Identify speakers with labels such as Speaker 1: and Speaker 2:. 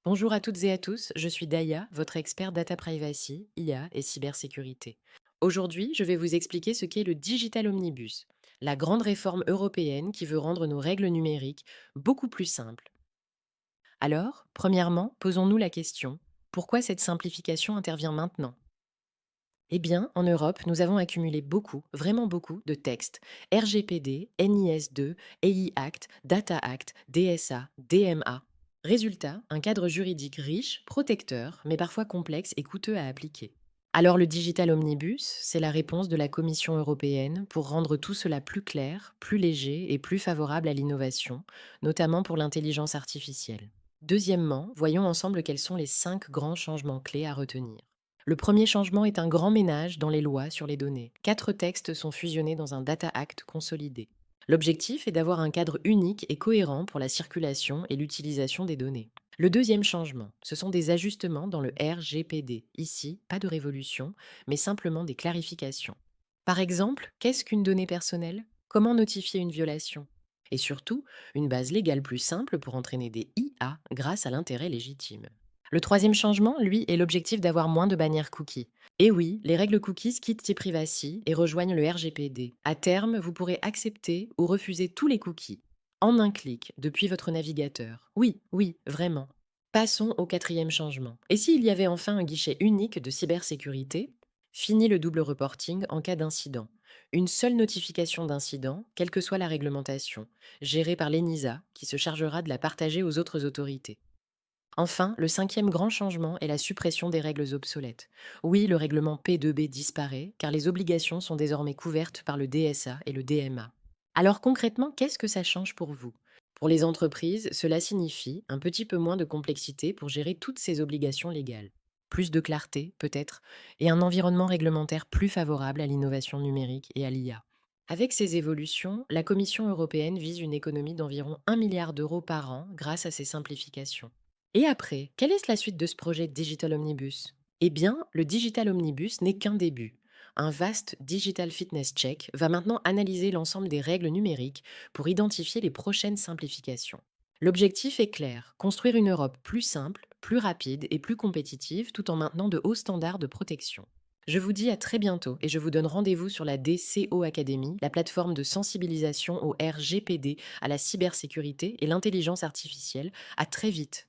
Speaker 1: Bonjour à toutes et à tous, je suis Daya, votre expert data privacy, IA et cybersécurité. Aujourd'hui, je vais vous expliquer ce qu'est le Digital Omnibus, la grande réforme européenne qui veut rendre nos règles numériques beaucoup plus simples. Alors, premièrement, posons-nous la question, pourquoi cette simplification intervient maintenant? Eh bien, en Europe, nous avons accumulé beaucoup, vraiment beaucoup, de textes. RGPD, NIS2, AI Act, Data Act, DSA, DMA. Résultat, un cadre juridique riche, protecteur, mais parfois complexe et coûteux à appliquer. Alors le Digital Omnibus, c'est la réponse de la Commission européenne pour rendre tout cela plus clair, plus léger et plus favorable à l'innovation, notamment pour l'intelligence artificielle. Deuxièmement, voyons ensemble quels sont les 5 grands changements clés à retenir. Le premier changement est un grand ménage dans les lois sur les données. 4 textes sont fusionnés dans un Data Act consolidé. L'objectif est d'avoir un cadre unique et cohérent pour la circulation et l'utilisation des données. Le deuxième changement, ce sont des ajustements dans le RGPD. Ici, pas de révolution, mais simplement des clarifications. Par exemple, qu'est-ce qu'une donnée personnelle? Comment notifier une violation? Et surtout, une base légale plus simple pour entraîner des IA grâce à l'intérêt légitime. Le troisième changement, lui, est l'objectif d'avoir moins de bannières cookies. Et oui, les règles cookies quittent e-privacy et rejoignent le RGPD. À terme, vous pourrez accepter ou refuser tous les cookies en un clic depuis votre navigateur. Oui, oui, vraiment. Passons au quatrième changement. Et s'il y avait enfin un guichet unique de cybersécurité? Fini le double reporting en cas d'incident. Une seule notification d'incident, quelle que soit la réglementation, gérée par l'ENISA, qui se chargera de la partager aux autres autorités. Enfin, le cinquième grand changement est la suppression des règles obsolètes. Oui, le règlement P2B disparaît, car les obligations sont désormais couvertes par le DSA et le DMA. Alors concrètement, qu'est-ce que ça change pour vous? Pour les entreprises, cela signifie un petit peu moins de complexité pour gérer toutes ces obligations légales. Plus de clarté, peut-être, et un environnement réglementaire plus favorable à l'innovation numérique et à l'IA. Avec ces évolutions, la Commission européenne vise une économie d'environ 1 milliard d'euros par an grâce à ces simplifications. Et après, quelle est la suite de ce projet Digital Omnibus? Eh bien, le Digital Omnibus n'est qu'un début. Un vaste Digital Fitness Check va maintenant analyser l'ensemble des règles numériques pour identifier les prochaines simplifications. L'objectif est clair, construire une Europe plus simple, plus rapide et plus compétitive tout en maintenant de hauts standards de protection. Je vous dis à très bientôt et je vous donne rendez-vous sur la DCO Academy, la plateforme de sensibilisation au RGPD, à la cybersécurité et l'intelligence artificielle. À très vite.